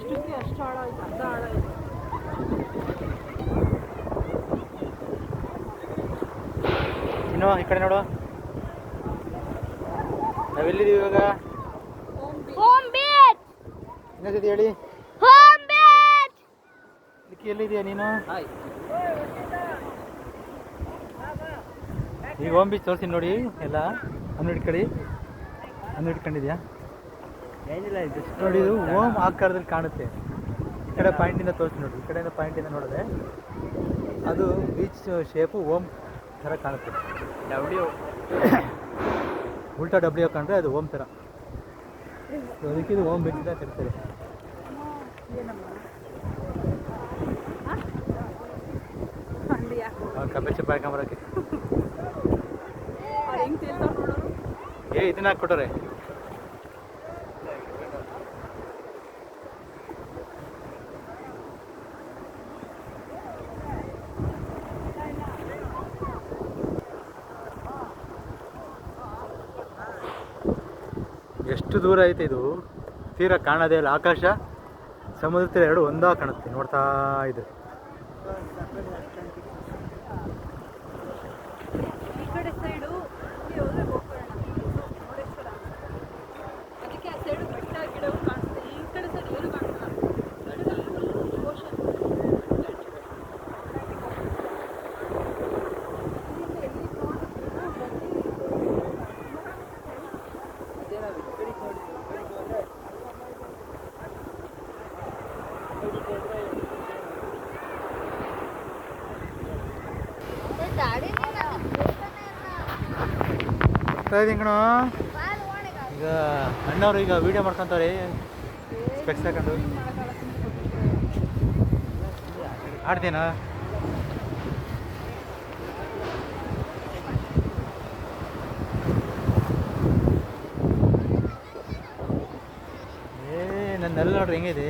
ಎಷ್ಟಕ್ಕೆ ಅಷ್ಟು ಆಳ ಆಯ್ತು, ಅರ್ಧ ಆಳ ಆಯ್ತು. ಇನ್ನು ಈ ಕಡೆ ನೋಡು, ನಾವೆಲ್ಲಿದ್ದೀವಿ ಇವಾಗ? Home beach. ಇನ್ನೊಂದ್ಸತಿ ಹೇಳಿ. Home beach. ಇದಕ್ಕೆ ಎಲ್ಲಿದೆಯಾ ನೀನು? ಈಗ ಹೋಮ್ ಬೀಚ್ ತೋರಿಸಿ ನೋಡಿ ಎಲ್ಲ. ಅನ್ನು ಹಿಡ್ಕೊಂಡಿದ್ಯಾ? ಏನಿಲ್ಲ, ಇದು ನೋಡಿ, ಇದು ಓಮ್ ಆಕಾರದಲ್ಲಿ ಕಾಣುತ್ತೆ. ಈ ಕಡೆ ಪಾಯಿಂಟಿಂದ ತೋರಿಸಿ ನೋಡಿ, ಈ ಕಡೆಯಿಂದ ಪಾಯಿಂಟಿಂದ ನೋಡಿದ್ರೆ ಅದು ಬೀಚ್ ಶೇಪು ಓಮ್ ಥರ ಕಾಣುತ್ತೆ. ಡಬ್ಲ್ಯೂ ಉಲ್ಟಾ ಡಬ್ಲ್ಯೂ ಕಂಡ್ರೆ ಅದು ಓಮ್ ಥರ. ಅದಕ್ಕೆ ಇದು ಓಮ್ ಬೀಚ್ ಅಂತ ಕರೀತಾರೆ. ಕಬ್ಬೆ ಚಪ್ಪ ಹಾಕೊಂಬರಕ್ಕೆ ಇದನ್ನ ಹಾಕ್ಕೊಟ್ಟವ್ರೆ. ಎಷ್ಟು ದೂರ ಐತೆ ಇದು, ತೀರ ಕಾಣೋದೇ ಇಲ್ಲ. ಆಕಾಶ ಸಮುದ್ರ ತೀರ ಎರಡು ಒಂದಾ ಕಾಣುತ್ತೆ ನೋಡ್ತಾ ಇದ್ರೆ. ಈ ಕಡೆ ಸೈಡು ಹೋದ್ರೆ ಗೋಕರ್ಣ, ಮುರುಡೇಶ್ವರ. ಅದಕ್ಕೆ ಆ ಸೈಡು ಬೆಟ್ಟ ಗಿಡವು ಕಾಣಿಸುತ್ತೆ. ಈ ಕಡೆ ಸೈಡ್ ಏನು ಕಾಣಿಸಲ್ಲ. ಓಷನ್ ಕಣೋ. ಈಗ ಅಣ್ಣವ್ರು ಈಗ ವೀಡಿಯೋ ಮಾಡ್ಕೊತಾರೆ ಸ್ಪೆಕ್ಸ್ ಹಾಕೊಂಡು. ಆಡ್ತೇನಾ? ನನ್ನೆಲ್ಲ ನೋಡ್ರಿ ಹೆಂಗಿದೆ.